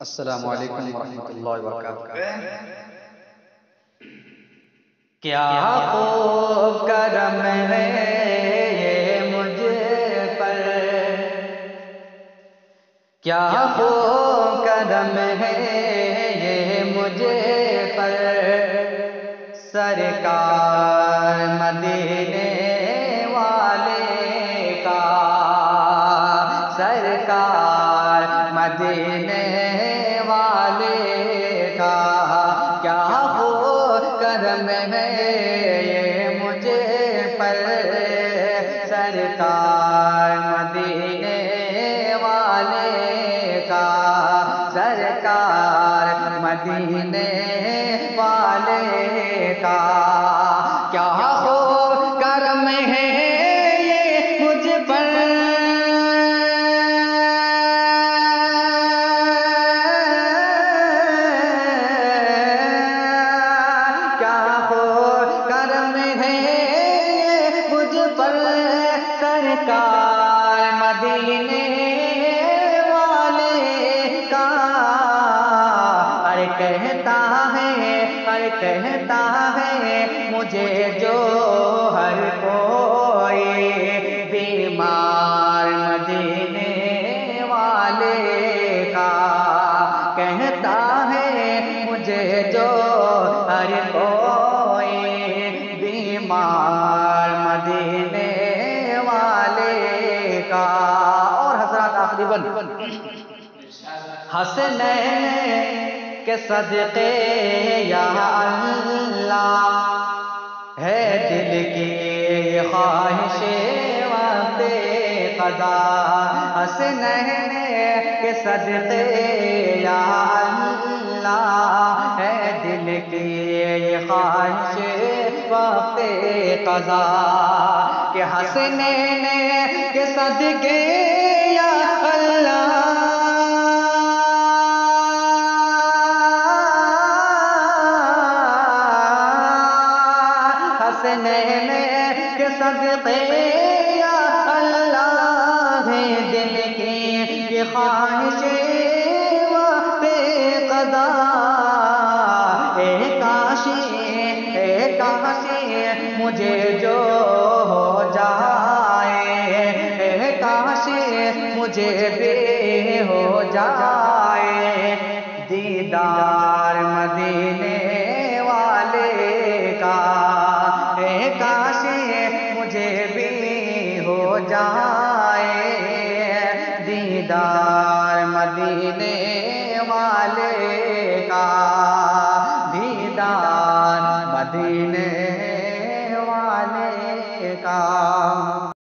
السلام علیکم ورحمۃ اللہ وبرکاتہ۔ کیا خوب کرم ہے یہ مجھ پر، کیا خوب کرم ہے یہ مجھ پر، سرکار مدینے والے کا، سرکار مدینے والے کا، کیا خوب کرم ہے یہ مجھ پر، سرکار مدینے والے کا، سرکار مدینے والے کا، کیا خوب کرم ہے یہ مجھ پر، سرکار مدینے والے کا، کہتا ہے مجھے جو ہر کوئی، بیمار مدینے والے کا، کہتا ہے مجھے جو ہر کوئی، بیمار مدینے والے کا۔ اور حضرات آخری بند، حسنین کے صدقے یا اللہ ہے دل کی خواہش وقت قضا، حسنین کے صدقے یا اللہ ہے دل کی خواہش وقت قضا، کہ حسنین کے صدقے یا اللہ، حسنین کے صدقے یا اللہ ہے دل کی خواہش وقت قضا، اے کاشی مجھے جو ہو جائے، اے کاشی مجھے بھی ہو جائے، دیدار مدینے والے کا، اے کاشی مجھے بھی ہو جائے، دیدار مدینے والے کا، دیدار مدینے والے کا۔